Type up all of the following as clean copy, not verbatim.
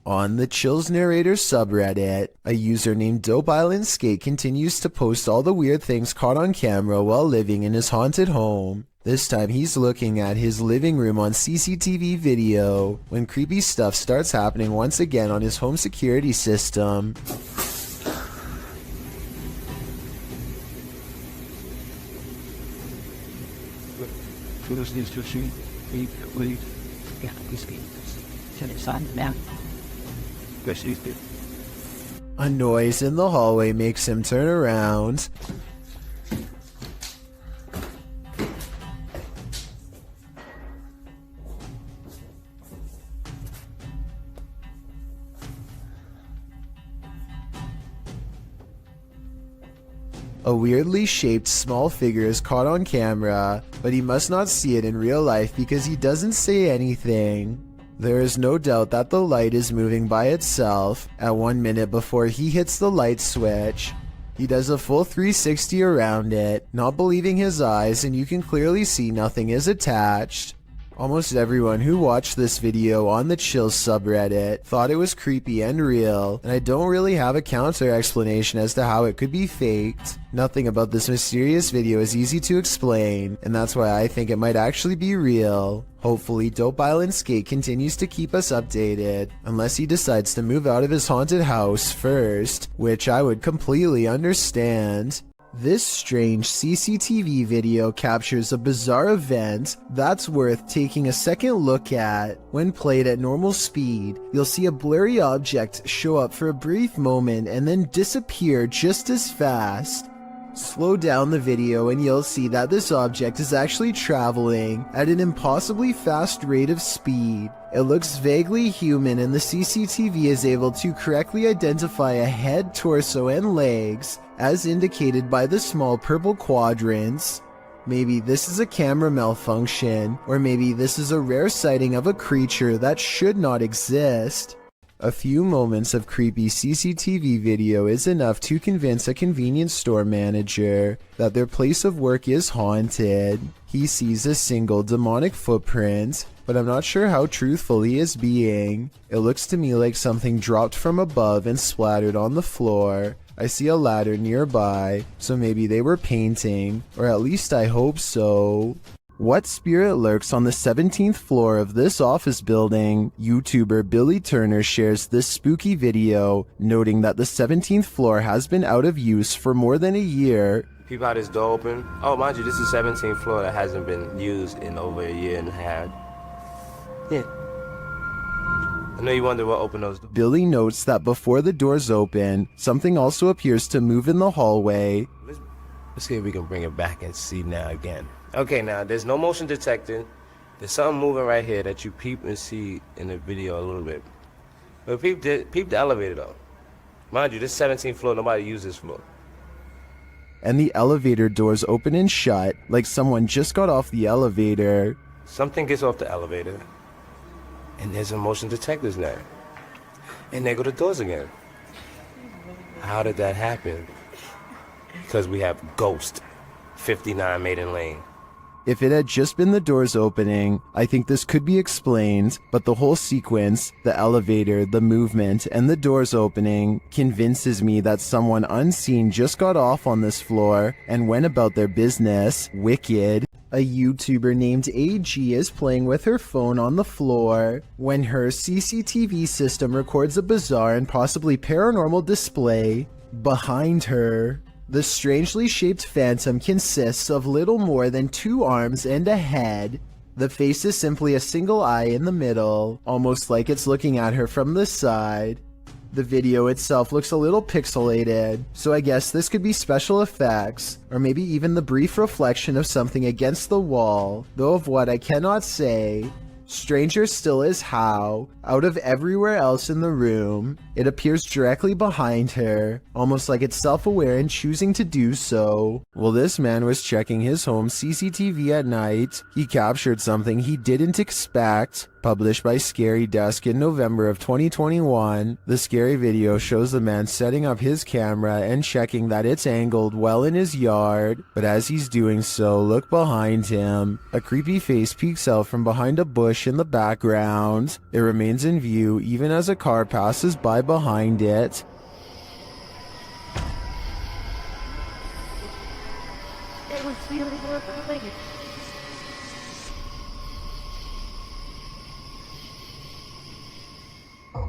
On the Chills Narrator subreddit, a user named Dope Island Skate continues to post all the weird things caught on camera while living in his haunted home. This time he's looking at his living room on CCTV video when creepy stuff starts happening once again on his home security system. A noise in the hallway makes him turn around. A weirdly shaped small figure is caught on camera, but he must not see it in real life because he doesn't say anything. There is no doubt that the light is moving by itself at 1 minute before he hits the light switch. He does a full 360 around it, not believing his eyes, and you can clearly see nothing is attached. Almost everyone who watched this video on the Chills subreddit thought it was creepy and real, and I don't really have a counter explanation as to how it could be faked. Nothing about this mysterious video is easy to explain, and that's why I think it might actually be real. Hopefully, Dope Island Skate continues to keep us updated, unless he decides to move out of his haunted house first, which I would completely understand. This strange CCTV video captures a bizarre event that's worth taking a second look at. When played at normal speed, you'll see a blurry object show up for a brief moment and then disappear just as fast. Slow down the video and you'll see that this object is actually traveling at an impossibly fast rate of speed. It looks vaguely human and the CCTV is able to correctly identify a head, torso, and legs as indicated by the small purple quadrants. Maybe this is a camera malfunction, or maybe this is a rare sighting of a creature that should not exist. A few moments of creepy CCTV video is enough to convince a convenience store manager that their place of work is haunted. He sees a single demonic footprint, but I'm not sure how truthful he is being. It looks to me like something dropped from above and splattered on the floor. I see a ladder nearby, so maybe they were painting, or at least I hope so. What spirit lurks on the 17th floor of this office building? YouTuber Billy Turner shares this spooky video, noting that the 17th floor has been out of use for more than a year. Peep out his door open. Oh, mind you, this is the 17th floor that hasn't been used in over a year and a half. Yeah. I know you wonder what opened those doors. Billy notes that before the doors open, something also appears to move in the hallway. Let's see if we can bring it back and see now again. Okay, now there's no motion detected. There's something moving right here that you peep and see in the video a little bit. But peep the elevator though. Mind you, this 17th floor, nobody uses this floor. And the elevator doors open and shut, like someone just got off the elevator. Something gets off the elevator, and there's a motion detector's there. And there go the doors again. How did that happen? Because we have Ghost, 59 Maiden Lane. If it had just been the doors opening, I think this could be explained, but the whole sequence, the elevator, the movement, and the doors opening, convinces me that someone unseen just got off on this floor and went about their business. Wicked. A YouTuber named AG is playing with her phone on the floor when her CCTV system records a bizarre and possibly paranormal display behind her. The strangely shaped phantom consists of little more than 2 arms and a head. The face is simply a single eye in the middle, almost like it's looking at her from the side. The video itself looks a little pixelated, so I guess this could be special effects, or maybe even the brief reflection of something against the wall, though of what I cannot say. Stranger still is how, out of everywhere else in the room, it appears directly behind her, almost like it's self-aware and choosing to do so. Well, this man was checking his home CCTV at night. He captured something he didn't expect. Published by Scary Desk in November of 2021, the scary video shows the man setting up his camera and checking that it's angled well in his yard, but as he's doing so, look behind him. A creepy face peeks out from behind a bush in the background. It remains in view even as a car passes by behind it.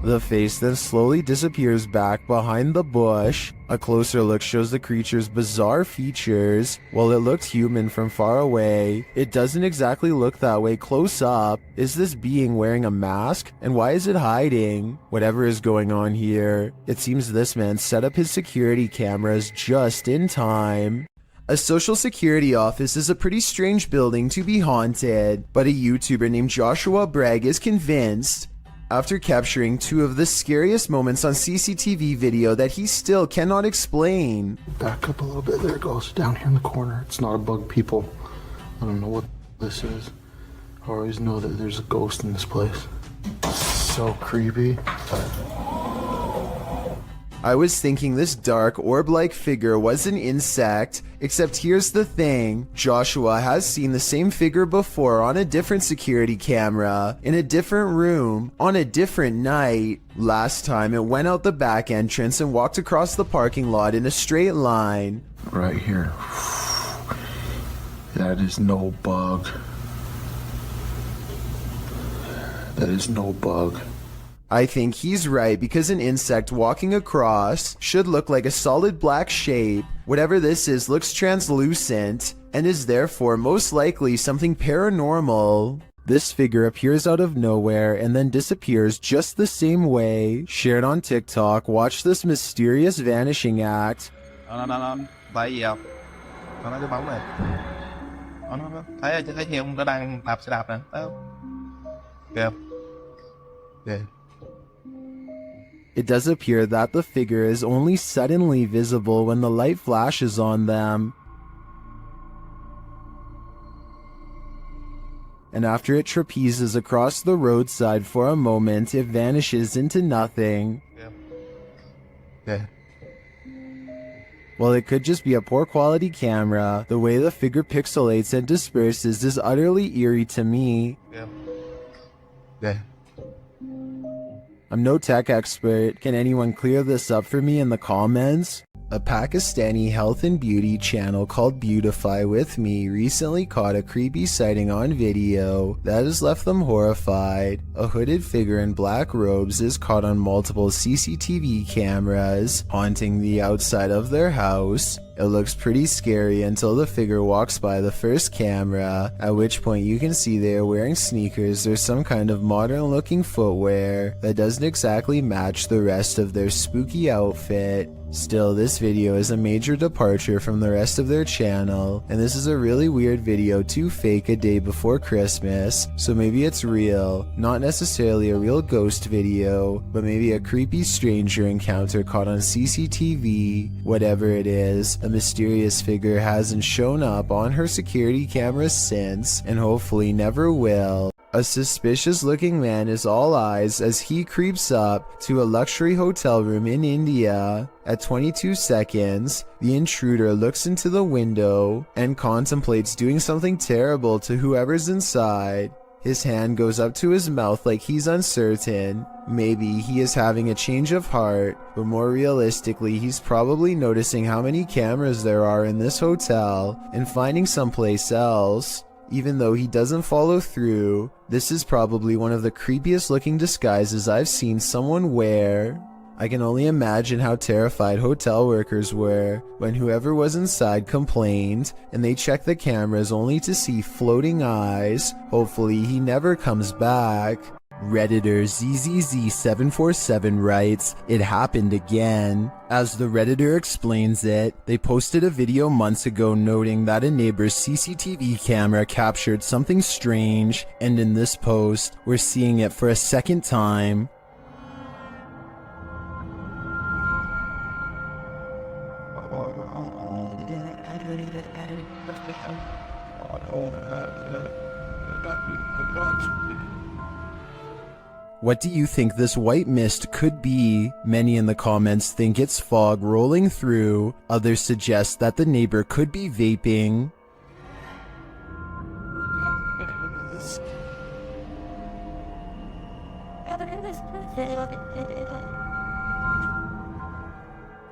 The face then slowly disappears back behind the bush. A closer look shows the creature's bizarre features. While it looked human from far away, it doesn't exactly look that way close up. Is this being wearing a mask? And why is it hiding? Whatever is going on here, it seems this man set up his security cameras just in time. A social security office is a pretty strange building to be haunted, but a YouTuber named Joshua Bragg is convinced, after capturing two of the scariest moments on CCTV video that he still cannot explain. Back up a little bit, there it goes, down here in the corner. It's not a bug, people. I don't know what this is. I always know that there's a ghost in this place. So creepy. I was thinking this dark orb-like figure was an insect, except here's the thing, Joshua has seen the same figure before on a different security camera, in a different room, on a different night. Last time it went out the back entrance and walked across the parking lot in a straight line. Right here. That is no bug. That is no bug. I think he's right because an insect walking across should look like a solid black shape. Whatever this is looks translucent and is therefore most likely something paranormal. This figure appears out of nowhere and then disappears just the same way. Shared on TikTok, watch this mysterious vanishing act. Tại gì không? Nó cứ bóng này. Nó thấy nhiều nó đang đạp xe đạp nè. Kìa. Kìa. It does appear that the figure is only suddenly visible when the light flashes on them. And after it trapezes across the roadside for a moment, it vanishes into nothing. Yeah. While it could just be a poor quality camera, the way the figure pixelates and disperses is utterly eerie to me. Yeah. I'm no tech expert. Can anyone clear this up for me in the comments? A Pakistani health and beauty channel called Beautify With Me recently caught a creepy sighting on video that has left them horrified. A hooded figure in black robes is caught on multiple CCTV cameras, haunting the outside of their house. It looks pretty scary until the figure walks by the first camera, at which point you can see they are wearing sneakers or some kind of modern looking footwear that doesn't exactly match the rest of their spooky outfit. Still, this video is a major departure from the rest of their channel, and this is a really weird video to fake a day before Christmas, so maybe it's real, not necessarily a real ghost video, but maybe a creepy stranger encounter caught on CCTV. Whatever it is, a mysterious figure hasn't shown up on her security cameras since, and hopefully never will. A suspicious looking man is all eyes as he creeps up to a luxury hotel room in India. At 22 seconds, the intruder looks into the window and contemplates doing something terrible to whoever's inside. His hand goes up to his mouth like he's uncertain. Maybe he is having a change of heart, but more realistically, he's probably noticing how many cameras there are in this hotel and finding someplace else. Even though he doesn't follow through, this is probably one of the creepiest looking disguises I've seen someone wear. I can only imagine how terrified hotel workers were when whoever was inside complained and they checked the cameras only to see floating eyes. Hopefully he never comes back. Redditor ZZZ747 writes, "It happened again." As the Redditor explains it, they posted a video months ago noting that a neighbor's CCTV camera captured something strange, and in this post, we're seeing it for a second time. What do you think this white mist could be? Many in the comments think it's fog rolling through. Others suggest that the neighbor could be vaping.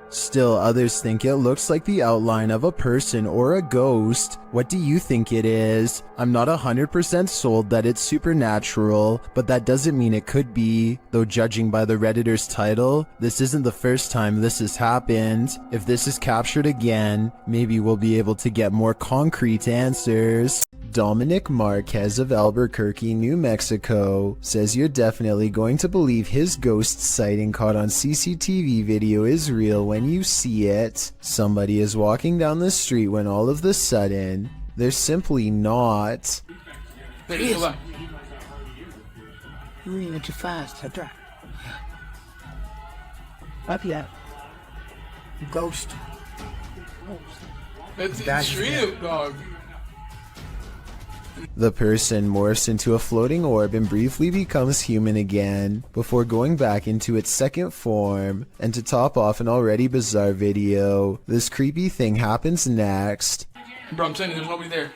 Still, others think it looks like the outline of a person or a ghost. What do you think it is? I'm not 100% sold that it's supernatural, but that doesn't mean it could be. Though judging by the Redditor's title, this isn't the first time this has happened. If this is captured again, maybe we'll be able to get more concrete answers. Dominic Marquez of Albuquerque, New Mexico says you're definitely going to believe his ghost sighting caught on CCTV video is real when you see it. Somebody is walking down the street when all of a sudden, they're simply not. You're reading too fast. Up yet. Ghost. That's real, dog. The person morphs into a floating orb and briefly becomes human again, before going back into its second form. And to top off an already bizarre video, this creepy thing happens next. Bro, I'm telling you, there's nobody there.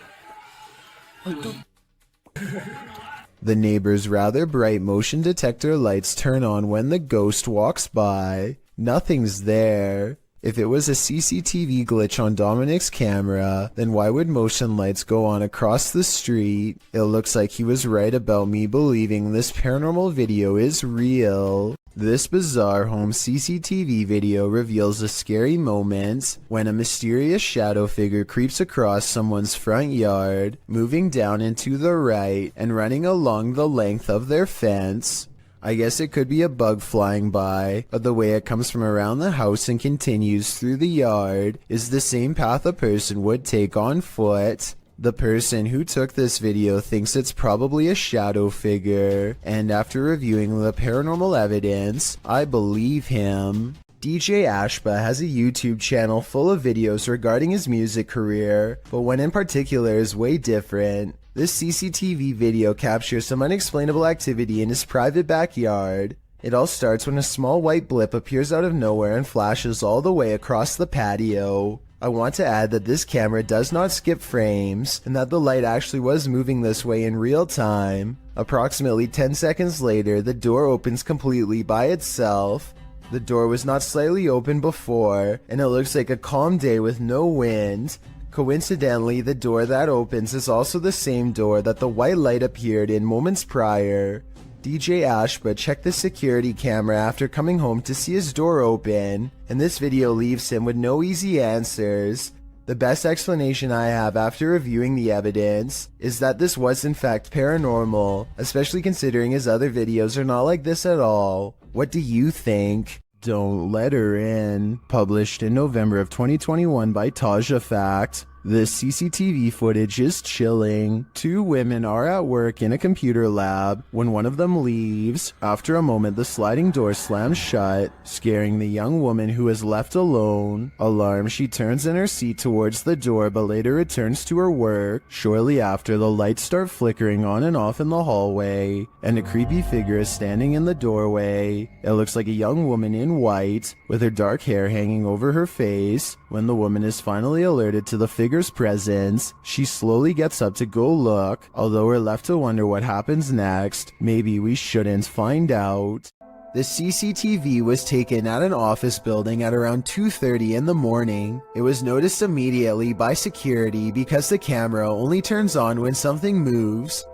The neighbor's rather bright motion detector lights turn on when the ghost walks by. Nothing's there. If it was a CCTV glitch on Dominic's camera, then why would motion lights go on across the street? It looks like he was right about me believing this paranormal video is real. This bizarre home CCTV video reveals a scary moment when a mysterious shadow figure creeps across someone's front yard, moving down and to the right and running along the length of their fence. I guess it could be a bug flying by, but the way it comes from around the house and continues through the yard is the same path a person would take on foot. The person who took this video thinks it's probably a shadow figure, and after reviewing the paranormal evidence, I believe him. DJ Ashba has a YouTube channel full of videos regarding his music career, but one in particular is way different. This CCTV video captures some unexplainable activity in his private backyard. It all starts when a small white blip appears out of nowhere and flashes all the way across the patio. I want to add that this camera does not skip frames, and that the light actually was moving this way in real time. Approximately 10 seconds later, the door opens completely by itself. The door was not slightly open before, and it looks like a calm day with no wind. Coincidentally, the door that opens is also the same door that the white light appeared in moments prior. DJ Ashba checked the security camera after coming home to see his door open, and this video leaves him with no easy answers. The best explanation I have after reviewing the evidence is that this was in fact paranormal, especially considering his other videos are not like this at all. What do you think? Don't Let Her In, published in November of 2021 by Taja Fact. This CCTV footage is chilling. Two women are at work in a computer lab when one of them leaves. After a moment, the sliding door slams shut, scaring the young woman who is left alone. Alarmed, she turns in her seat towards the door but later returns to her work. Shortly after, the lights start flickering on and off in the hallway, and a creepy figure is standing in the doorway. It looks like a young woman in white, with her dark hair hanging over her face. When the woman is finally alerted to the figure's presence, she slowly gets up to go look. Although we're left to wonder what happens next, maybe we shouldn't find out. The CCTV was taken at an office building at around 2:30 in the morning. It was noticed immediately by security because the camera only turns on when something moves.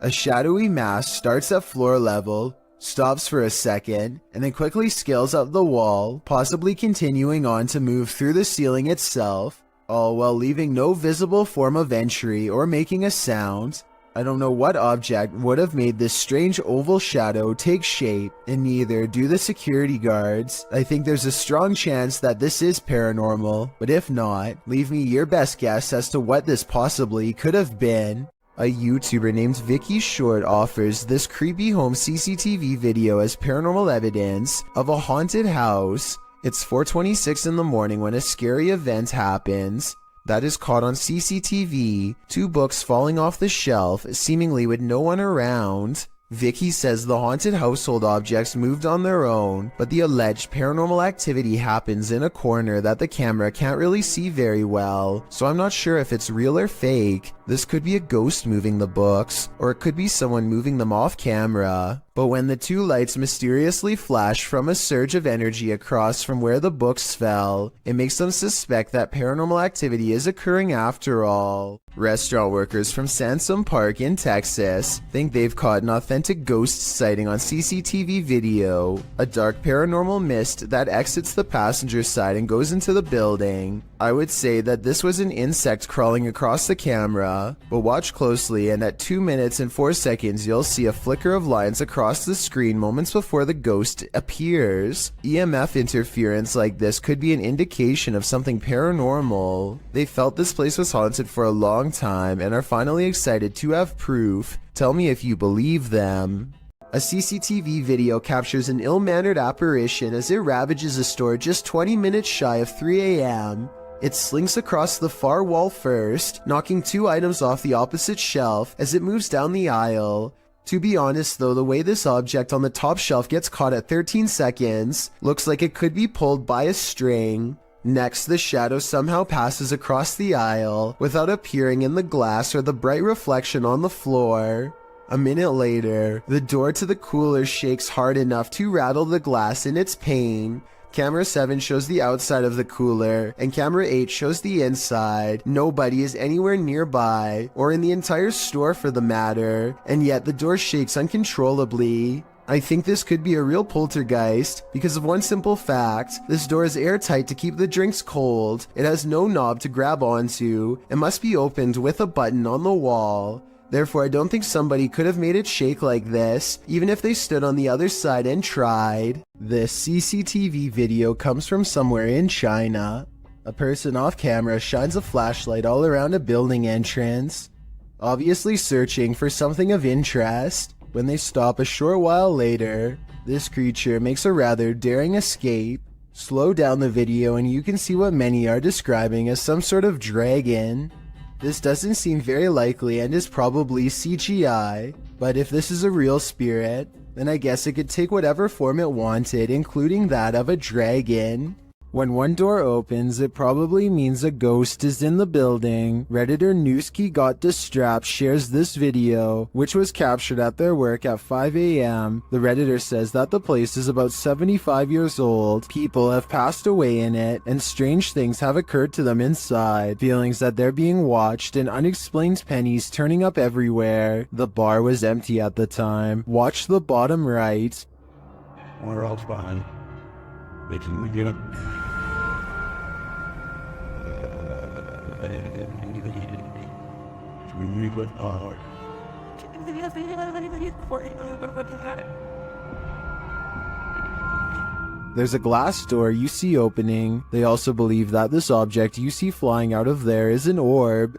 A shadowy mass starts at floor level, stops for a second, and then quickly scales up the wall, possibly continuing on to move through the ceiling itself, all while leaving no visible form of entry or making a sound. I don't know what object would have made this strange oval shadow take shape, and neither do the security guards. I think there's a strong chance that this is paranormal, but if not, leave me your best guess as to what this possibly could have been. A YouTuber named Vicky Short offers this creepy home CCTV video as paranormal evidence of a haunted house. It's 4:26 in the morning when a scary event happens that is caught on CCTV, 2 books falling off the shelf, seemingly with no one around. Vicky says the haunted household objects moved on their own, but the alleged paranormal activity happens in a corner that the camera can't really see very well, so I'm not sure if it's real or fake. This could be a ghost moving the books, or it could be someone moving them off camera. But when the 2 lights mysteriously flash from a surge of energy across from where the books fell, it makes them suspect that paranormal activity is occurring after all. Restaurant workers from Sansom Park in Texas think they've caught an authentic ghost sighting on CCTV video. A dark paranormal mist that exits the passenger side and goes into the building. I would say that this was an insect crawling across the camera, but watch closely and at 2 minutes and 4 seconds you'll see a flicker of lines across the screen moments before the ghost appears. EMF interference like this could be an indication of something paranormal. They felt this place was haunted for a long time and are finally excited to have proof. Tell me if you believe them. A CCTV video captures an ill-mannered apparition as it ravages a store just 20 minutes shy of 3 a.m. It slinks across the far wall first, knocking 2 items off the opposite shelf as it moves down the aisle. To be honest though, the way this object on the top shelf gets caught at 13 seconds looks like it could be pulled by a string. Next, the shadow somehow passes across the aisle without appearing in the glass or the bright reflection on the floor. A minute later, the door to the cooler shakes hard enough to rattle the glass in its pane. Camera 7 shows the outside of the cooler, and camera 8 shows the inside. Nobody is anywhere nearby, or in the entire store for the matter, and yet the door shakes uncontrollably. I think this could be a real poltergeist because of one simple fact. This door is airtight to keep the drinks cold. It has no knob to grab onto, and must be opened with a button on the wall. Therefore, I don't think somebody could have made it shake like this, even if they stood on the other side and tried. This CCTV video comes from somewhere in China. A person off camera shines a flashlight all around a building entrance, obviously searching for something of interest. When they stop a short while later, this creature makes a rather daring escape. Slow down the video and you can see what many are describing as some sort of dragon. This doesn't seem very likely and is probably CGI, but if this is a real spirit, then I guess it could take whatever form it wanted, including that of a dragon. When one door opens, it probably means a ghost is in the building. Redditor Newski Got Distrapped shares this video, which was captured at their work at 5 a.m. The Redditor says that the place is about 75 years old. People have passed away in it, and strange things have occurred to them inside. Feelings that they're being watched and unexplained pennies turning up everywhere. The bar was empty at the time. Watch the bottom right. We're all fine. We get it. We went hard. There's a glass door you see opening. They also believe that this object you see flying out of there is an orb.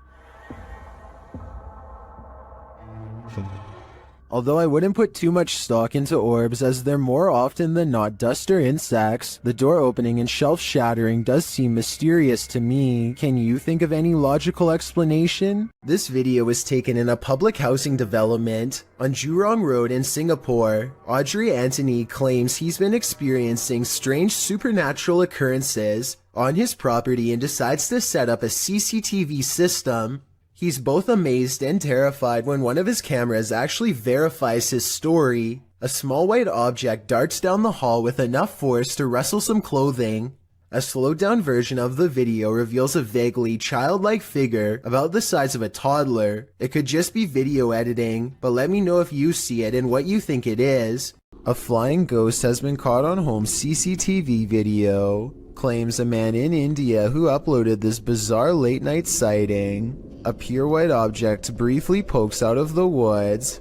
Although I wouldn't put too much stock into orbs as they're more often than not dust or insects, the door opening and shelf shattering does seem mysterious to me. Can you think of any logical explanation? This video was taken in a public housing development on Jurong Road in Singapore. Audrey Anthony claims he's been experiencing strange supernatural occurrences on his property and decides to set up a CCTV system. He's both amazed and terrified when one of his cameras actually verifies his story. A small white object darts down the hall with enough force to rustle some clothing. A slowed down version of the video reveals a vaguely childlike figure about the size of a toddler. It could just be video editing, but let me know if you see it and what you think it is. A flying ghost has been caught on home CCTV video. Claims a man in India who uploaded this bizarre late night sighting. A pure white object briefly pokes out of the woods.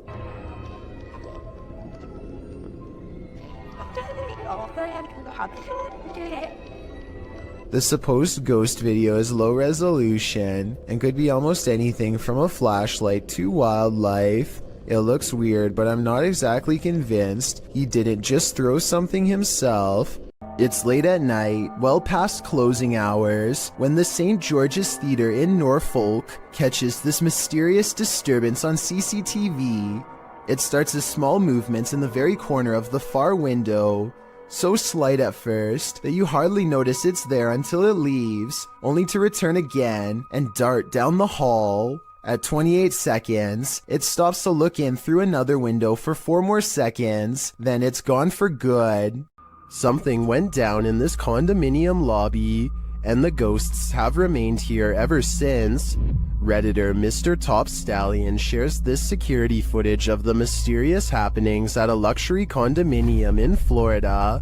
The supposed ghost video is low resolution and could be almost anything from a flashlight to wildlife. It looks weird, but I'm not exactly convinced he didn't just throw something himself. It's late at night, well past closing hours, when the St. George's Theatre in Norfolk catches this mysterious disturbance on CCTV. It starts as small movements in the very corner of the far window, so slight at first that you hardly notice it's there until it leaves, only to return again and dart down the hall. At 28 seconds, it stops to look in through another window for 4 more seconds, then it's gone for good. Something went down in this condominium lobby, and the ghosts have remained here ever since. Redditor Mr. Top Stallion shares this security footage of the mysterious happenings at a luxury condominium in Florida.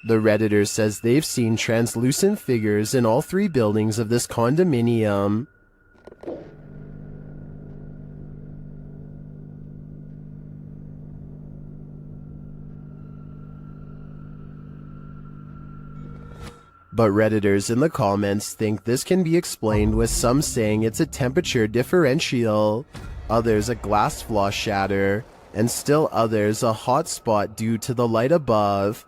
The Redditor says they've seen translucent figures in all 3 buildings of this condominium. But Redditors in the comments think this can be explained, with some saying it's a temperature differential, others a glass flaw shatter, and still others a hot spot due to the light above.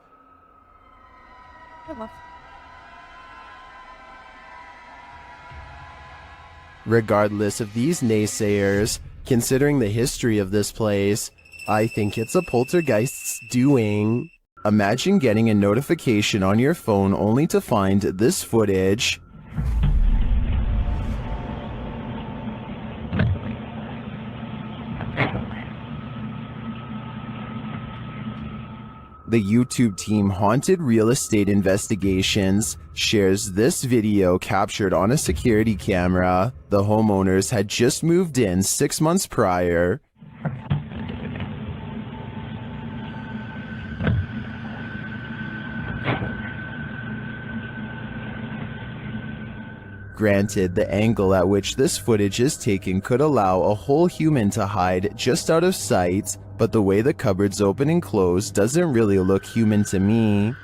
Regardless of these naysayers, considering the history of this place, I think it's a poltergeist's doing. Imagine getting a notification on your phone only to find this footage. The YouTube team Haunted Real Estate Investigations shares this video captured on a security camera. The homeowners had just moved in 6 months prior. Granted, the angle at which this footage is taken could allow a whole human to hide just out of sight, but the way the cupboards open and close doesn't really look human to me.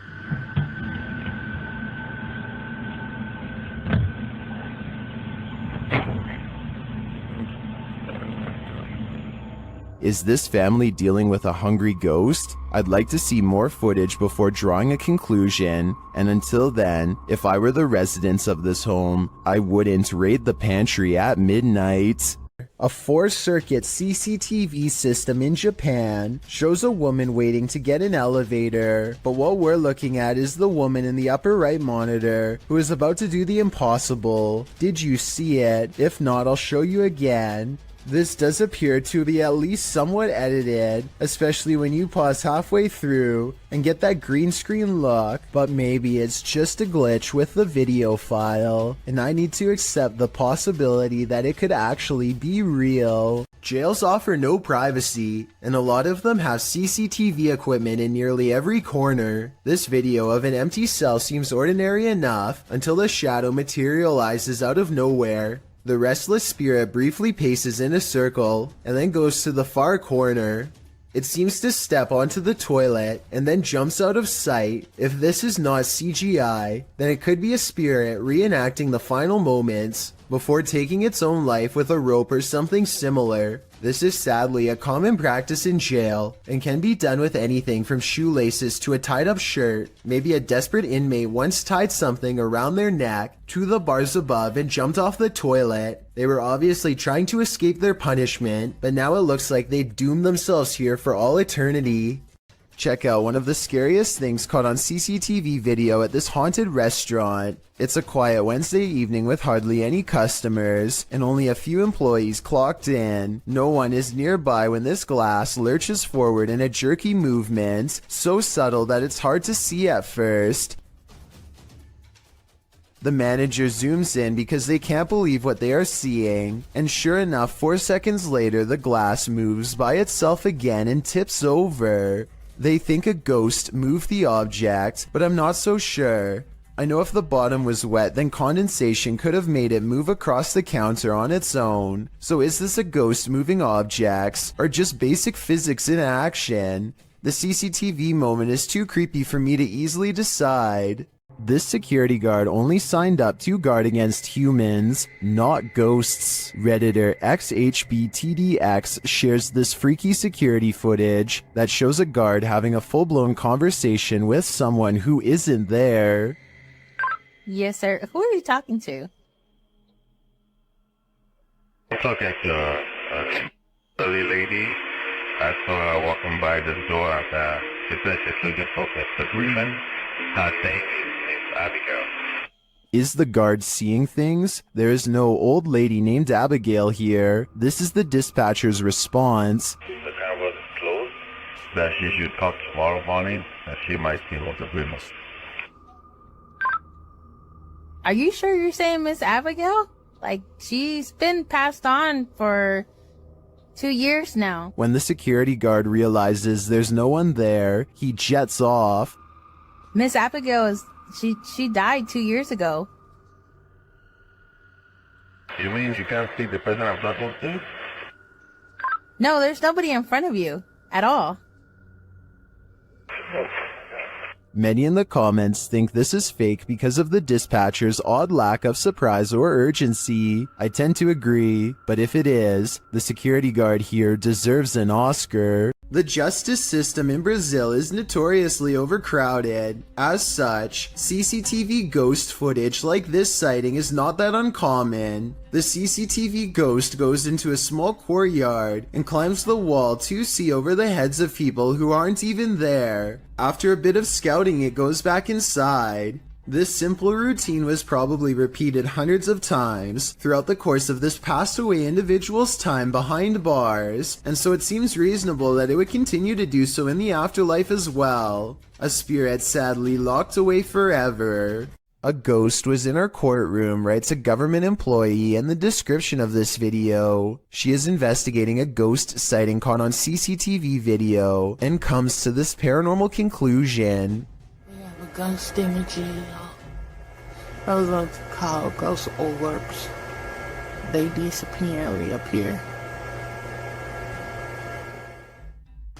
Is this family dealing with a hungry ghost? I'd like to see more footage before drawing a conclusion, and until then, if I were the residents of this home, I wouldn't raid the pantry at midnight. A 4-circuit CCTV system in Japan shows a woman waiting to get an elevator, but what we're looking at is the woman in the upper right monitor who is about to do the impossible. Did you see it? If not, I'll show you again. This does appear to be at least somewhat edited, especially when you pause halfway through and get that green screen look, but maybe it's just a glitch with the video file, and I need to accept the possibility that it could actually be real. Jails offer no privacy, and a lot of them have CCTV equipment in nearly every corner. This video of an empty cell seems ordinary enough until a shadow materializes out of nowhere. The restless spirit briefly paces in a circle and then goes to the far corner. It seems to step onto the toilet and then jumps out of sight. If this is not CGI, then it could be a spirit reenacting the final moments before taking its own life with a rope or something similar. This is sadly a common practice in jail and can be done with anything from shoelaces to a tied up shirt. Maybe a desperate inmate once tied something around their neck to the bars above and jumped off the toilet. They were obviously trying to escape their punishment, but now it looks like they doomed themselves here for all eternity. Check out one of the scariest things caught on CCTV video at this haunted restaurant. It's a quiet Wednesday evening with hardly any customers and only a few employees clocked in. No one is nearby when this glass lurches forward in a jerky movement, so subtle that it's hard to see at first. The manager zooms in because they can't believe what they are seeing, and sure enough, 4 seconds later the glass moves by itself again and tips over. They think a ghost moved the object, but I'm not so sure. I know if the bottom was wet, then condensation could have made it move across the counter on its own. So is this a ghost moving objects, or just basic physics in action? The CCTV moment is too creepy for me to easily decide. This security guard only signed up to guard against humans, not ghosts. Redditor XHBTDX shares this freaky security footage that shows a guard having a full-blown conversation with someone who isn't there. Yes, sir. Who are you talking to? I'm talking to a silly lady. I saw her walking by this door at it's a agreement. Thanks. Abigail. Is the guard seeing things? There is no old lady named Abigail here. This is the dispatcher's response. The camera is closed. That she should talk tomorrow morning, and she might see what the agreement. Are you sure you're saying Miss Abigail? Like, she's been passed on for 2 years now. When the security guard realizes there's no one there, he jets off. Miss Abigail is... She died 2 years ago. You mean you can't see the person I'm talking to? No, there's nobody in front of you. At all. Many in the comments think this is fake because of the dispatcher's odd lack of surprise or urgency. I tend to agree, but if it is, the security guard here deserves an Oscar. The justice system in Brazil is notoriously overcrowded. As such, CCTV ghost footage like this sighting is not that uncommon. The CCTV ghost goes into a small courtyard and climbs the wall to see over the heads of people who aren't even there. After a bit of scouting, it goes back inside. This simple routine was probably repeated hundreds of times throughout the course of this passed away individual's time behind bars, and so it seems reasonable that it would continue to do so in the afterlife as well. A spirit sadly locked away forever. A ghost was in our courtroom, writes a government employee in the description of this video. She is investigating a ghost sighting caught on CCTV video and comes to this paranormal conclusion. Ghost images. Those are called ghost orbs. They disappear up here.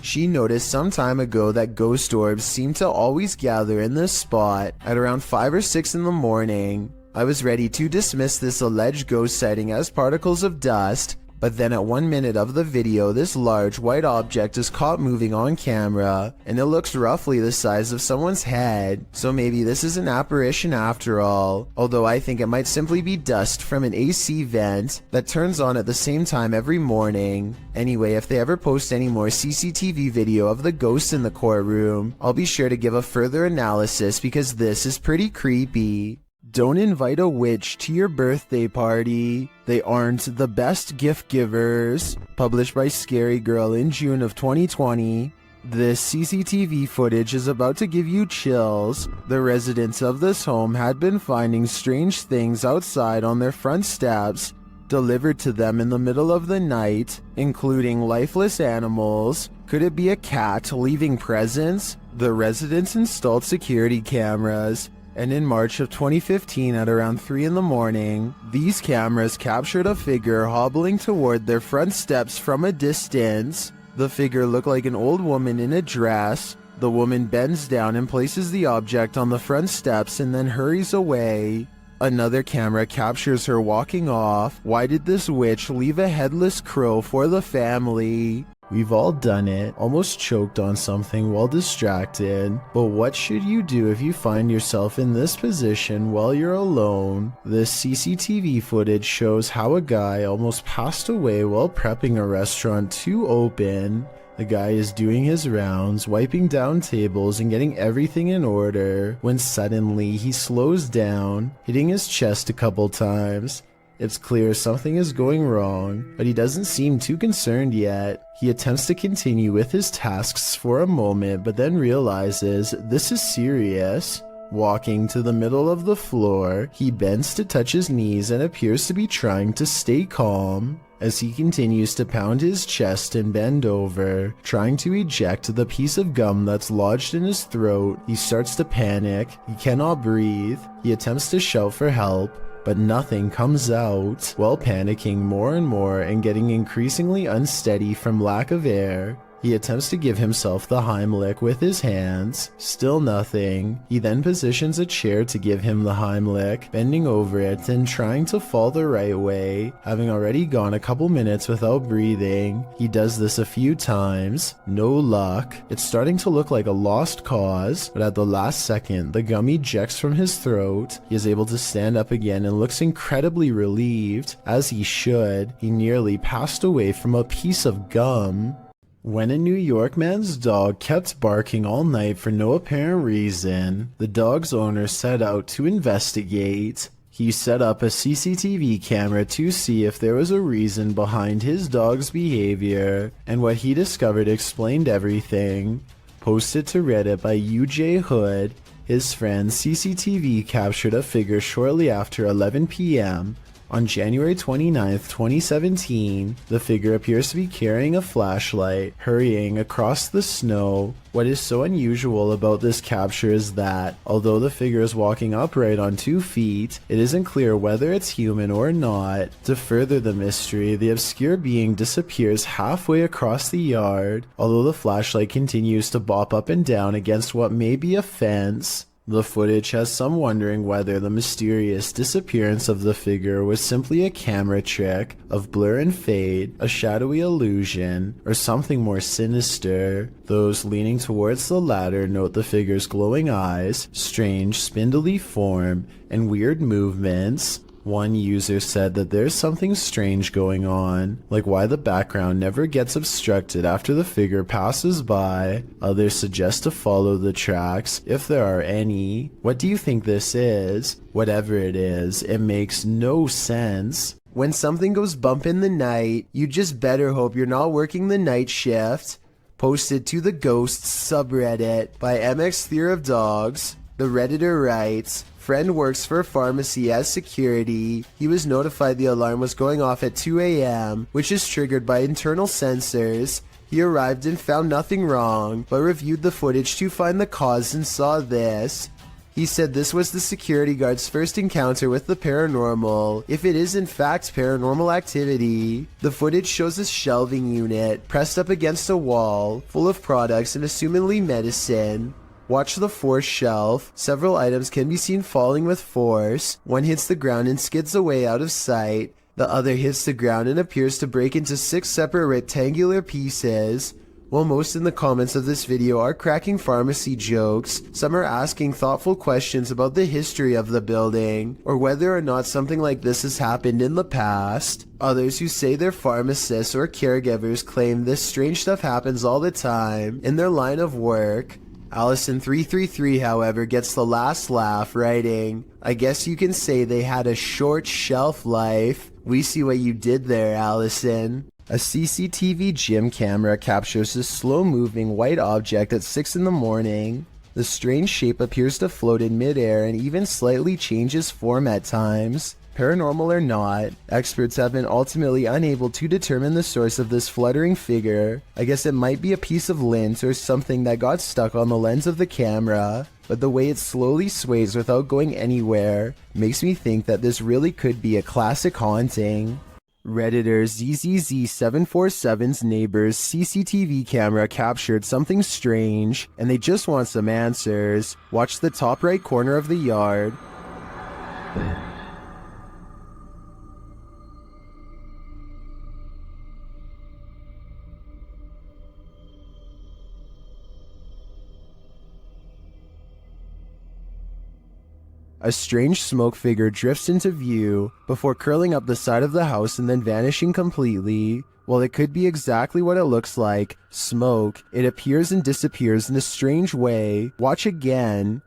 She noticed some time ago that ghost orbs seem to always gather in this spot at around 5 or 6 in the morning. I was ready to dismiss this alleged ghost sighting as particles of dust, but then at 1 minute of the video, this large white object is caught moving on camera, and it looks roughly the size of someone's head, so maybe this is an apparition after all, although I think it might simply be dust from an AC vent that turns on at the same time every morning. Anyway, if they ever post any more CCTV video of the ghost in the courtroom, I'll be sure to give a further analysis because this is pretty creepy. Don't invite a witch to your birthday party. They aren't the best gift givers. Published by Scary Girl in June of 2020. This CCTV footage is about to give you chills. The residents of this home had been finding strange things outside on their front steps, delivered to them in the middle of the night, including lifeless animals. Could it be a cat leaving presents? The residents installed security cameras, and in March of 2015 at around 3 in the morning, these cameras captured a figure hobbling toward their front steps from a distance. The figure looked like an old woman in a dress. The woman bends down and places the object on the front steps and then hurries away. Another camera captures her walking off. Why did this witch leave a headless crow for the family? We've all done it, almost choked on something while distracted. But what should you do if you find yourself in this position while you're alone? This CCTV footage shows how a guy almost passed away while prepping a restaurant to open. The guy is doing his rounds, wiping down tables and getting everything in order, when suddenly he slows down, hitting his chest a couple times. It's clear something is going wrong, but he doesn't seem too concerned yet. He attempts to continue with his tasks for a moment, but then realizes this is serious. Walking to the middle of the floor, he bends to touch his knees and appears to be trying to stay calm. As he continues to pound his chest and bend over, trying to eject the piece of gum that's lodged in his throat, he starts to panic. He cannot breathe. He attempts to shout for help, but nothing comes out. While panicking more and more and getting increasingly unsteady from lack of air, He attempts to give himself the Heimlich with his hands. Still nothing. He then positions a chair to give him the Heimlich, bending over it and trying to fall the right way. Having already gone a couple minutes without breathing, he does this a few times. No luck. It's starting to look like a lost cause, but at the last second, the gum ejects from his throat. He is able to stand up again and looks incredibly relieved, as he should. He nearly passed away from a piece of gum. When a New York man's dog kept barking all night for no apparent reason, the dog's owner set out to investigate. He set up a CCTV camera to see if there was a reason behind his dog's behavior, and what he discovered explained everything. Posted to Reddit by UJ Hood, his friend CCTV captured a figure shortly after 11 p.m. On January 29, 2017, the figure appears to be carrying a flashlight, hurrying across the snow. What is so unusual about this capture is that, although the figure is walking upright on 2 feet, it isn't clear whether it's human or not. To further the mystery, the obscure being disappears halfway across the yard, although the flashlight continues to bop up and down against what may be a fence. The footage has some wondering whether the mysterious disappearance of the figure was simply a camera trick of blur and fade, a shadowy illusion, or something more sinister. Those leaning towards the latter note the figure's glowing eyes, strange spindly form, and weird movements. One user said that there's something strange going on, like why the background never gets obstructed after the figure passes by. Others suggest to follow the tracks, if there are any. What do you think this is? Whatever it is, it makes no sense. When something goes bump in the night, you just better hope you're not working the night shift. Posted to the Ghosts subreddit by MX Theory of Dogs. The Redditor writes, friend works for a pharmacy as security. He was notified the alarm was going off at 2 a.m., which is triggered by internal sensors. He arrived and found nothing wrong, but reviewed the footage to find the cause and saw this. He said this was the security guard's first encounter with the paranormal, if it is in fact paranormal activity. The footage shows a shelving unit pressed up against a wall, full of products and assumedly medicine. Watch the fourth shelf. Several items can be seen falling with force. One hits the ground and skids away out of sight. The other hits the ground and appears to break into 6 separate rectangular pieces. While most in the comments of this video are cracking pharmacy jokes, some are asking thoughtful questions about the history of the building, or whether or not something like this has happened in the past. Others who say they're pharmacists or caregivers claim this strange stuff happens all the time in their line of work. Allison333, however, gets the last laugh, writing, I guess you can say they had a short shelf life. We see what you did there, Allison. A CCTV gym camera captures a slow-moving white object at 6 in the morning. The strange shape appears to float in midair and even slightly changes form at times. Paranormal or not, experts have been ultimately unable to determine the source of this fluttering figure. I guess it might be a piece of lint or something that got stuck on the lens of the camera, but the way it slowly sways without going anywhere makes me think that this really could be a classic haunting. Redditor ZZZ747's neighbor's CCTV camera captured something strange, and they just want some answers. Watch the top right corner of the yard. A strange smoke figure drifts into view before curling up the side of the house and then vanishing completely. While it could be exactly what it looks like, smoke, it appears and disappears in a strange way. Watch again.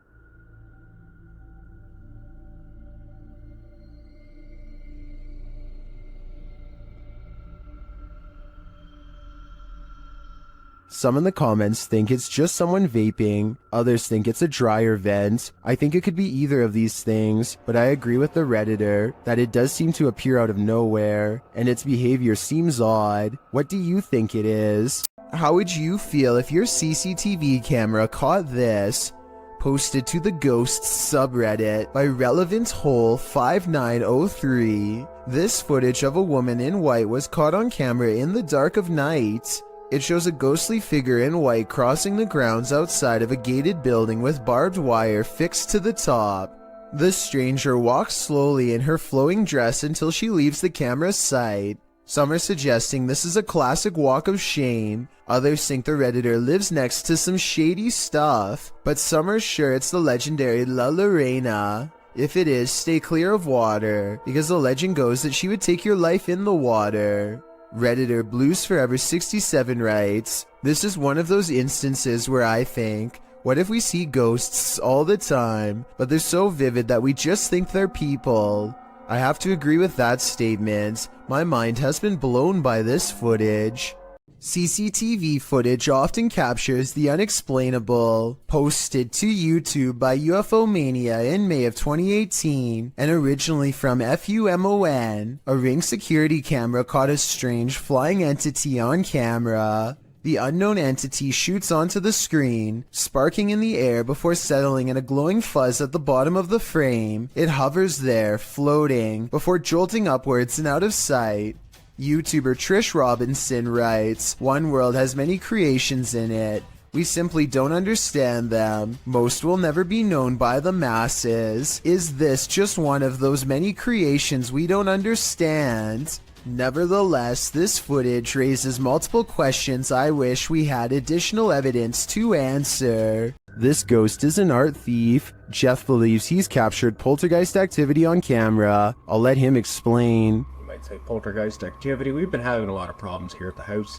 Some in the comments think it's just someone vaping, others think it's a dryer vent. I think it could be either of these things, but I agree with the Redditor that it does seem to appear out of nowhere, and its behavior seems odd. What do you think it is? How would you feel if your CCTV camera caught this? Posted to the Ghosts subreddit by Relevant Hole 5903. This footage of a woman in white was caught on camera in the dark of night. It shows a ghostly figure in white crossing the grounds outside of a gated building with barbed wire fixed to the top. The stranger walks slowly in her flowing dress until she leaves the camera's sight. Some are suggesting this is a classic walk of shame, others think the Redditor lives next to some shady stuff, but some are sure it's the legendary La Lorena. If it is, stay clear of water, because the legend goes that she would take your life in the water. Redditor Blues Forever 67 writes, "This is one of those instances where I think, what if we see ghosts all the time, but they're so vivid that we just think they're people?" I have to agree with that statement. My mind has been blown by this footage. CCTV footage often captures the unexplainable. Posted to YouTube by UFO Mania in May of 2018 and originally from FUMON, a Ring security camera caught a strange flying entity on camera. The unknown entity shoots onto the screen, sparking in the air before settling in a glowing fuzz at the bottom of the frame. It hovers there, floating, before jolting upwards and out of sight. YouTuber Trish Robinson writes, "One world has many creations in it. We simply don't understand them. Most will never be known by the masses. Is this just one of those many creations we don't understand?" Nevertheless, this footage raises multiple questions I wish we had additional evidence to answer. This ghost is an art thief. Jeff believes he's captured poltergeist activity on camera. I'll let him explain. You might say poltergeist activity. We've been having a lot of problems here at the house.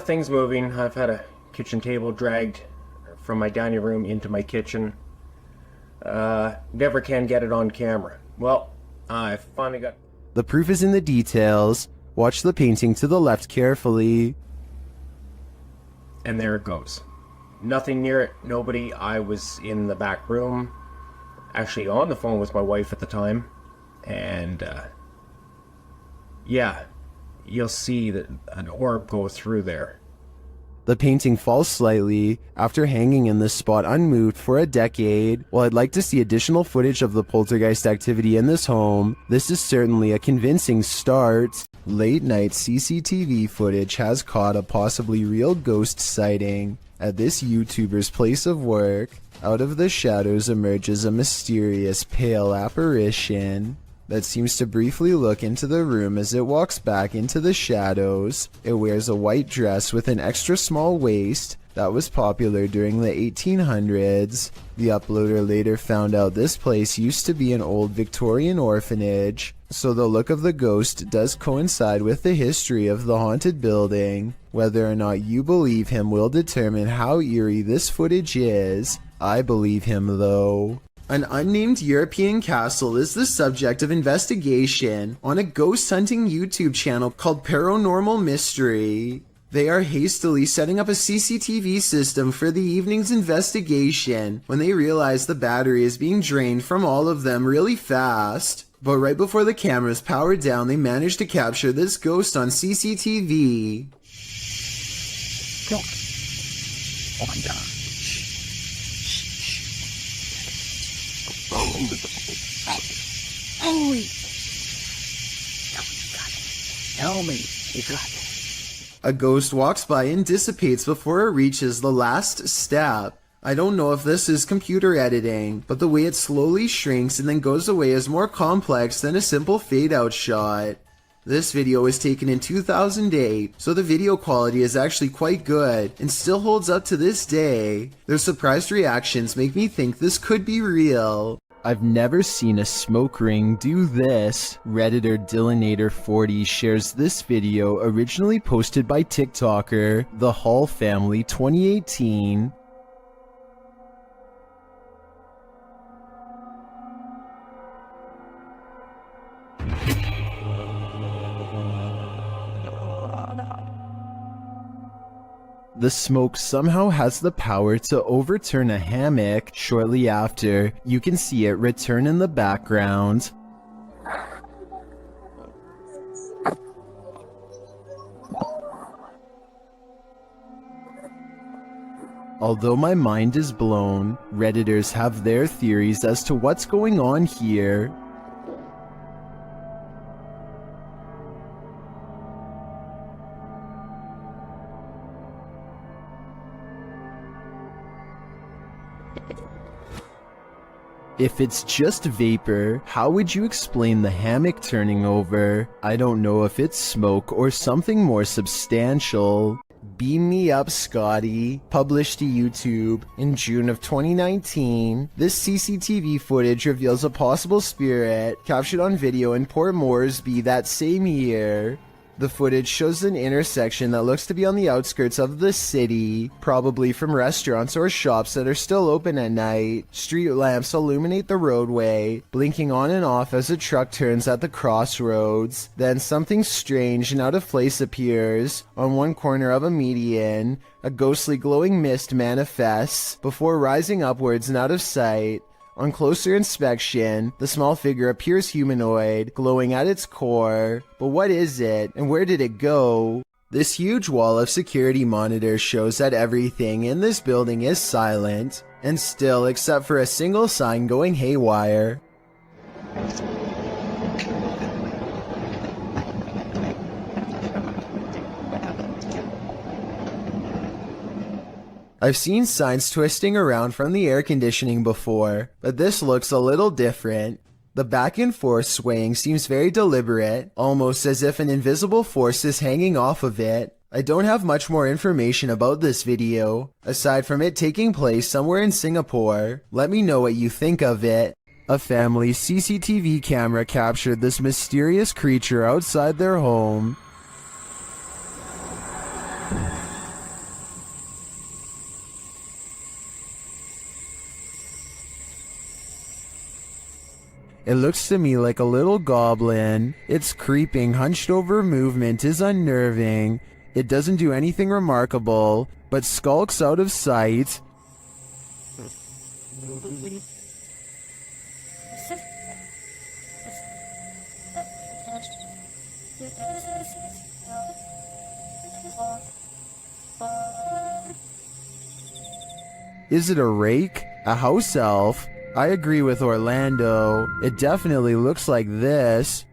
Things moving. I've had a kitchen table dragged from my dining room into my kitchen. Never can get it on camera. Well, I finally got... The proof is in the details. Watch the painting to the left carefully. And there it goes. Nothing near it, nobody. I was in the back room, actually on the phone with my wife at the time, and yeah, you'll see that an orb go through there. The painting falls slightly after hanging in this spot unmoved for a decade. While I'd like to see additional footage of the poltergeist activity in this home, this is certainly a convincing start. Late night CCTV footage has caught a possibly real ghost sighting at this YouTuber's place of work. Out of the shadows emerges a mysterious pale apparition that seems to briefly look into the room as it walks back into the shadows. It wears a white dress with an extra small waist that was popular during the 1800s. The uploader later found out this place used to be an old Victorian orphanage, so the look of the ghost does coincide with the history of the haunted building. Whether or not you believe him will determine how eerie this footage is. I believe him though. An unnamed European castle is the subject of investigation on a ghost hunting YouTube channel called Paranormal Mystery. They are hastily setting up a CCTV system for the evening's investigation when they realize the battery is being drained from all of them really fast. But right before the cameras power down, they manage to capture this ghost on CCTV. Oh my god. Holy! Tell me, you got it. A ghost walks by and dissipates before it reaches the last step. I don't know if this is computer editing, but the way it slowly shrinks and then goes away is more complex than a simple fade-out shot. This video was taken in 2008, so the video quality is actually quite good and still holds up to this day. Their surprised reactions make me think this could be real. I've never seen a smoke ring do this. Redditor Dillinator40 shares this video originally posted by TikToker The Hall Family 2018. The smoke somehow has the power to overturn a hammock. Shortly after, you can see it return in the background. Although my mind is blown, Redditors have their theories as to what's going on here. If it's just vapor, how would you explain the hammock turning over? I don't know if it's smoke or something more substantial. Beam Me Up, Scotty, published to YouTube in June of 2019. This CCTV footage reveals a possible spirit captured on video in Port Moresby that same year. The footage shows an intersection that looks to be on the outskirts of the city, probably from restaurants or shops that are still open at night. Street lamps illuminate the roadway, blinking on and off as a truck turns at the crossroads. Then something strange and out of place appears. On one corner of a median, a ghostly glowing mist manifests before rising upwards and out of sight. On closer inspection, the small figure appears humanoid, glowing at its core. But what is it, and where did it go? This huge wall of security monitors shows that everything in this building is silent, and still except for a single sign going haywire. I've seen signs twisting around from the air conditioning before, but this looks a little different. The back and forth swaying seems very deliberate, almost as if an invisible force is hanging off of it. I don't have much more information about this video, aside from it taking place somewhere in Singapore. Let me know what you think of it. A family's CCTV camera captured this mysterious creature outside their home. It looks to me like a little goblin. Its creeping, hunched over movement is unnerving. It doesn't do anything remarkable, but skulks out of sight. Is it a rake? A house elf? I agree with Orlando. It definitely looks like this.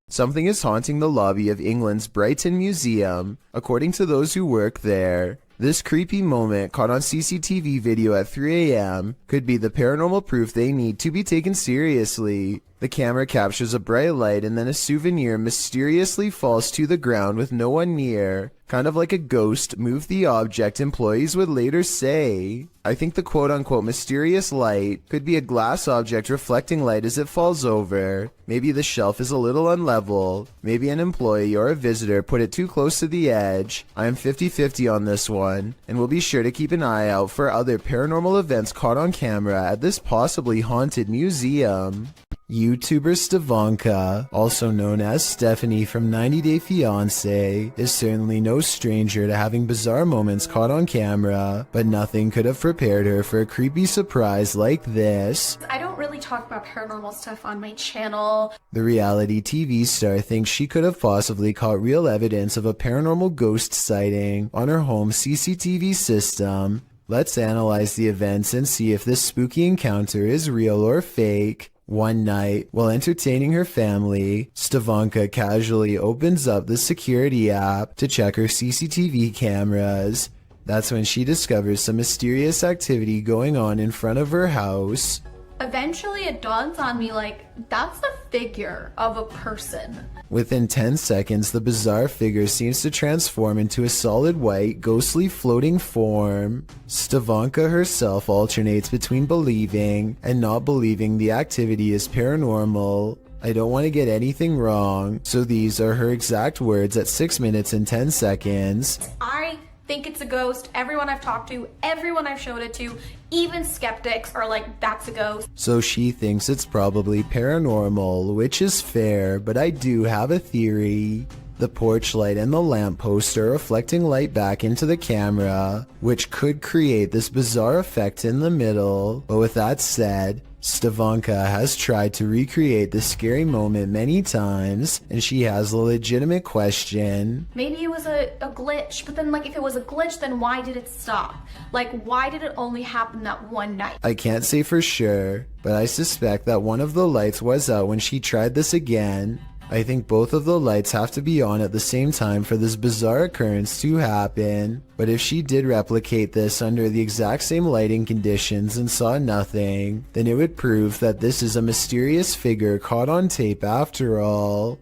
Something is haunting the lobby of England's Brighton Museum, according to those who work there. This creepy moment, caught on CCTV video at 3 a.m., could be the paranormal proof they need to be taken seriously. The camera captures a bright light and then a souvenir mysteriously falls to the ground with no one near. Kind of like a ghost moved the object, employees would later say. I think the quote-unquote mysterious light could be a glass object reflecting light as it falls over. Maybe the shelf is a little unlevel. Maybe an employee or a visitor put it too close to the edge. I am 50-50 on this one, and we'll be sure to keep an eye out for other paranormal events caught on camera at this possibly haunted museum. YouTuber Stevanka, also known as Stephanie from 90 Day Fiancé, is certainly no stranger to having bizarre moments caught on camera, but nothing could have prepared her for a creepy surprise like this. I don't really talk about paranormal stuff on my channel. The reality TV star thinks she could have possibly caught real evidence of a paranormal ghost sighting on her home CCTV system. Let's analyze the events and see if this spooky encounter is real or fake. One night, while entertaining her family, Stevanka casually opens up the security app to check her CCTV cameras. That's when she discovers some mysterious activity going on in front of her house. Eventually it dawns on me, like, that's the figure of a person. Within 10 seconds, the bizarre figure seems to transform into a solid white, ghostly floating form. Stevanka herself alternates between believing and not believing the activity is paranormal. I don't want to get anything wrong, so these are her exact words at 6 minutes and 10 seconds. I think it's a ghost. Everyone I've talked to, everyone I've showed it to, even skeptics are like, that's a ghost. So she thinks it's probably paranormal, which is fair, but I do have a theory. The porch light and the lamppost are reflecting light back into the camera, which could create this bizarre effect in the middle. But with that said, Stevanka has tried to recreate this scary moment many times, and she has a legitimate question. Maybe it was a glitch, but then, like, if it was a glitch, then why did it stop? Like, why did it only happen that one night? I can't say for sure, but I suspect that one of the lights was out when she tried this again. I think both of the lights have to be on at the same time for this bizarre occurrence to happen. But if she did replicate this under the exact same lighting conditions and saw nothing, then it would prove that this is a mysterious figure caught on tape after all.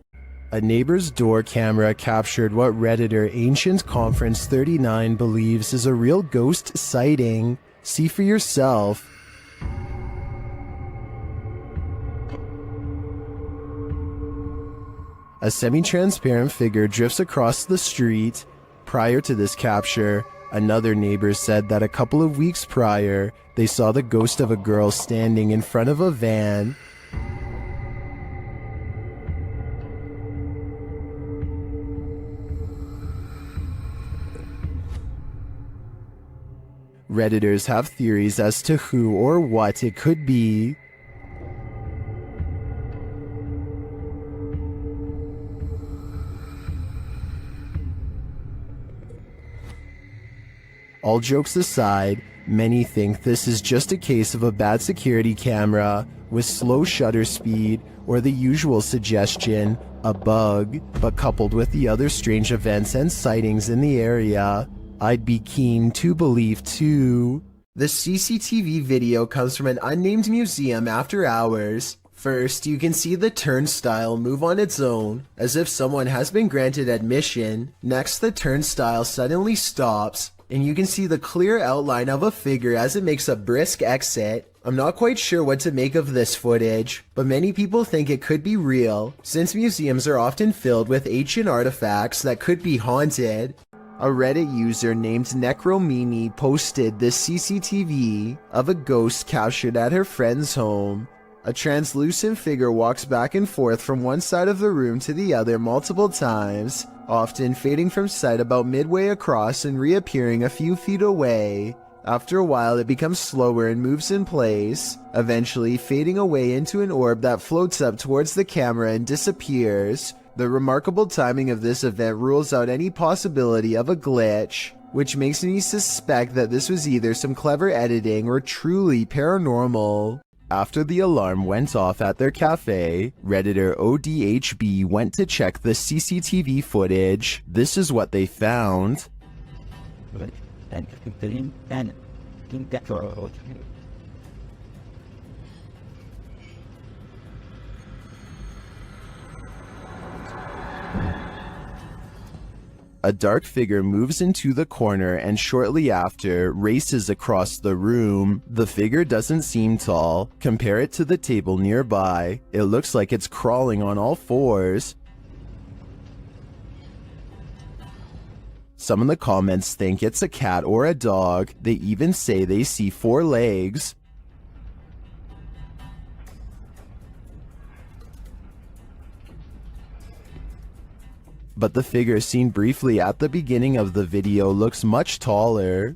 A neighbor's door camera captured what Redditor Ancient Conference 39 believes is a real ghost sighting. See for yourself. A semi-transparent figure drifts across the street. Prior to this capture, another neighbor said that a couple of weeks prior, they saw the ghost of a girl standing in front of a van. Redditors have theories as to who or what it could be. All jokes aside, many think this is just a case of a bad security camera with slow shutter speed or the usual suggestion, a bug, but coupled with the other strange events and sightings in the area, I'd be keen to believe too. The CCTV video comes from an unnamed museum after hours. First, you can see the turnstile move on its own, as if someone has been granted admission. Next, the turnstile suddenly stops, and you can see the clear outline of a figure as it makes a brisk exit. I'm not quite sure what to make of this footage, but many people think it could be real, since museums are often filled with ancient artifacts that could be haunted. A Reddit user named Necromini posted this CCTV of a ghost captured at her friend's home. A translucent figure walks back and forth from one side of the room to the other multiple times, often fading from sight about midway across and reappearing a few feet away. After a while, it becomes slower and moves in place, eventually fading away into an orb that floats up towards the camera and disappears. The remarkable timing of this event rules out any possibility of a glitch, which makes me suspect that this was either some clever editing or truly paranormal. After the alarm went off at their cafe, Redditor ODHB went to check the CCTV footage. This is what they found. A dark figure moves into the corner and shortly after races across the room. The figure doesn't seem tall. Compare it to the table nearby. It looks like it's crawling on all fours. Some in the comments think it's a cat or a dog. They even say they see 4 legs. But the figure seen briefly at the beginning of the video looks much taller.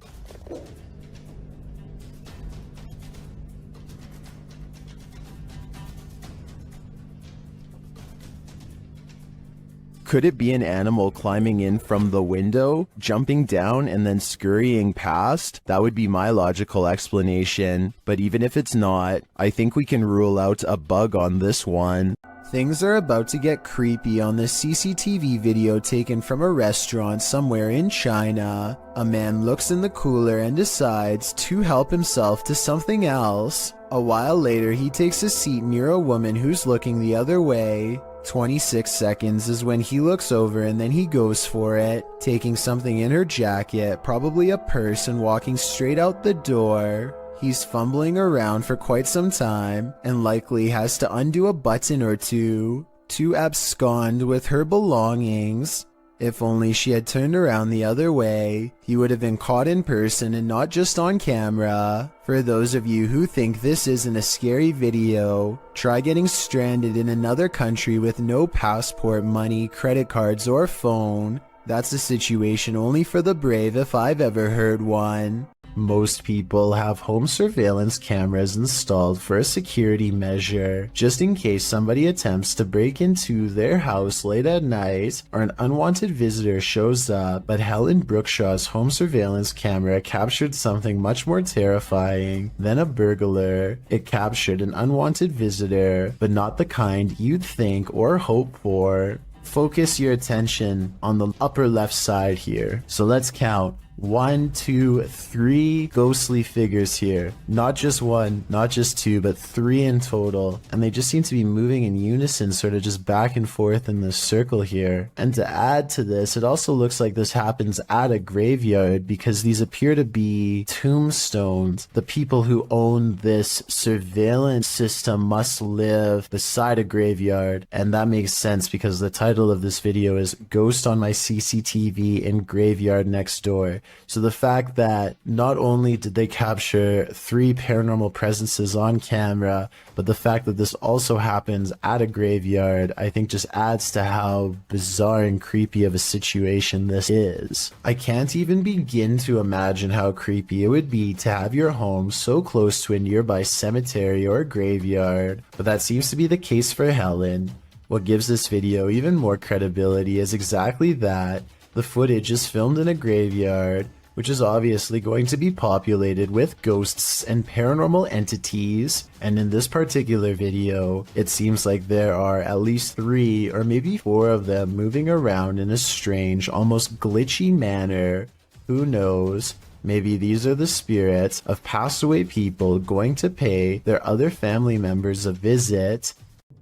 Could it be an animal climbing in from the window, jumping down, and then scurrying past? That would be my logical explanation. But even if it's not, I think we can rule out a bug on this one. Things are about to get creepy on this CCTV video taken from a restaurant somewhere in China. A man looks in the cooler and decides to help himself to something else. A while later, he takes a seat near a woman who's looking the other way. 26 seconds is when he looks over and then he goes for it, taking something in her jacket, probably a purse, and walking straight out the door. He's fumbling around for quite some time and likely has to undo a button or two to abscond with her belongings. If only she had turned around the other way, he would have been caught in person and not just on camera. For those of you who think this isn't a scary video, try getting stranded in another country with no passport, money, credit cards, or phone. That's a situation only for the brave if I've ever heard one. Most people have home surveillance cameras installed for a security measure, just in case somebody attempts to break into their house late at night or an unwanted visitor shows up. But Helen Brookshaw's home surveillance camera captured something much more terrifying than a burglar. It captured an unwanted visitor, but not the kind you'd think or hope for. Focus your attention on the upper left side here. So let's count. 1, 2, 3 ghostly figures here. Not just one, not just two, but 3 in total. And they just seem to be moving in unison, sort of just back and forth in this circle here. And to add to this, it also looks like this happens at a graveyard because these appear to be tombstones. The people who own this surveillance system must live beside a graveyard. And that makes sense because the title of this video is Ghost on My CCTV in Graveyard Next Door. So the fact that not only did they capture 3 paranormal presences on camera, but the fact that this also happens at a graveyard, I think just adds to how bizarre and creepy of a situation this is. I can't even begin to imagine how creepy it would be to have your home so close to a nearby cemetery or graveyard, but that seems to be the case for Helen. What gives this video even more credibility is exactly that. The footage is filmed in a graveyard, which is obviously going to be populated with ghosts and paranormal entities, and in this particular video, it seems like there are at least 3 or maybe 4 of them moving around in a strange, almost glitchy manner. Who knows? Maybe these are the spirits of passed away people going to pay their other family members a visit.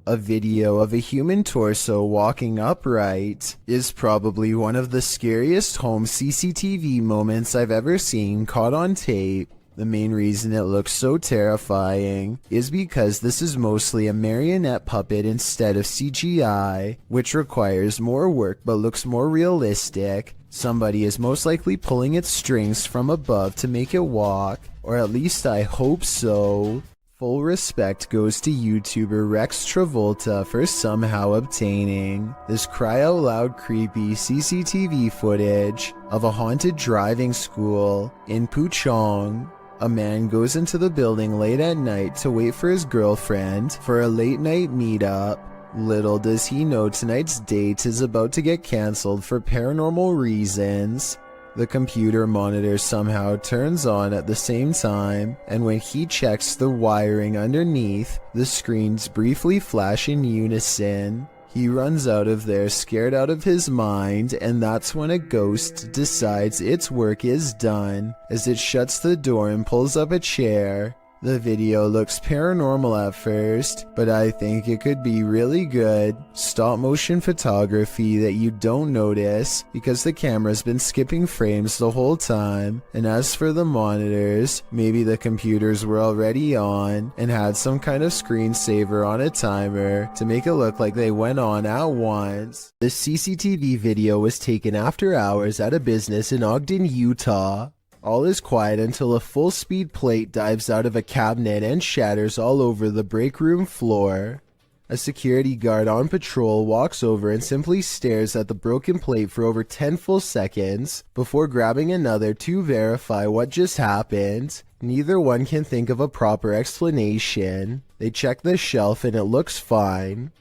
A video of a human torso walking upright is probably one of the scariest home CCTV moments I've ever seen caught on tape. The main reason it looks so terrifying is because this is mostly a marionette puppet instead of CGI, which requires more work but looks more realistic. Somebody is most likely pulling its strings from above to make it walk, or at least I hope so. Full respect goes to YouTuber Rex Travolta for somehow obtaining this cry-out-loud creepy CCTV footage of a haunted driving school in Puchong. A man goes into the building late at night to wait for his girlfriend for a late-night meetup. Little does he know tonight's date is about to get cancelled for paranormal reasons. The computer monitor somehow turns on at the same time, and when he checks the wiring underneath, the screens briefly flash in unison. He runs out of there scared out of his mind, and that's when a ghost decides its work is done, as it shuts the door and pulls up a chair. The video looks paranormal at first, but I think it could be really good stop motion photography that you don't notice because the camera's been skipping frames the whole time. And as for the monitors, maybe the computers were already on and had some kind of screensaver on a timer to make it look like they went on at once. The CCTV video was taken after hours at a business in Ogden, Utah. All is quiet until a full-speed plate dives out of a cabinet and shatters all over the break room floor. A security guard on patrol walks over and simply stares at the broken plate for over 10 full seconds before grabbing another to verify what just happened. Neither one can think of a proper explanation. They check the shelf and it looks fine.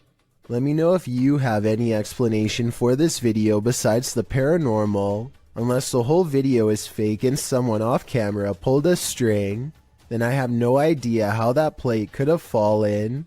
Let me know if you have any explanation for this video besides the paranormal. Unless the whole video is fake and someone off camera pulled a string, then I have no idea how that plate could have fallen.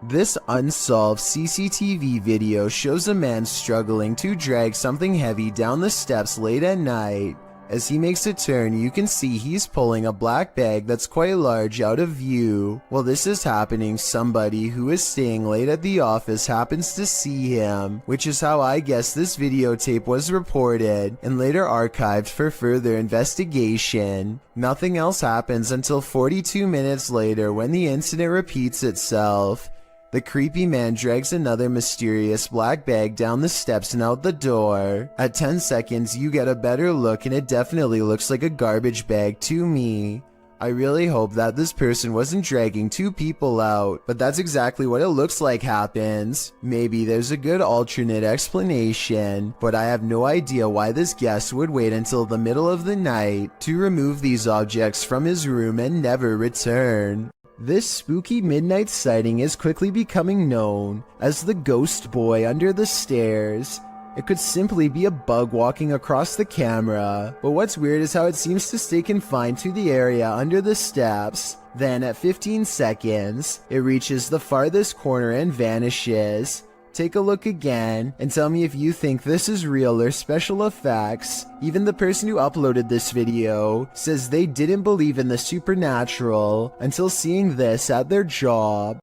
This unsolved CCTV video shows a man struggling to drag something heavy down the steps late at night. As he makes a turn, you can see he's pulling a black bag that's quite large out of view. While this is happening, somebody who is staying late at the office happens to see him, which is how I guess this videotape was reported and later archived for further investigation. Nothing else happens until 42 minutes later when the incident repeats itself. The creepy man drags another mysterious black bag down the steps and out the door. At 10 seconds, you get a better look and it definitely looks like a garbage bag to me. I really hope that this person wasn't dragging 2 people out, but that's exactly what it looks like happens. Maybe there's a good alternate explanation, but I have no idea why this guest would wait until the middle of the night to remove these objects from his room and never return. This spooky midnight sighting is quickly becoming known as the ghost boy under the stairs. It could simply be a bug walking across the camera, but what's weird is how it seems to stay confined to the area under the steps. Then at 15 seconds, it reaches the farthest corner and vanishes. Take a look again and tell me if you think this is real or special effects. Even the person who uploaded this video says they didn't believe in the supernatural until seeing this at their job.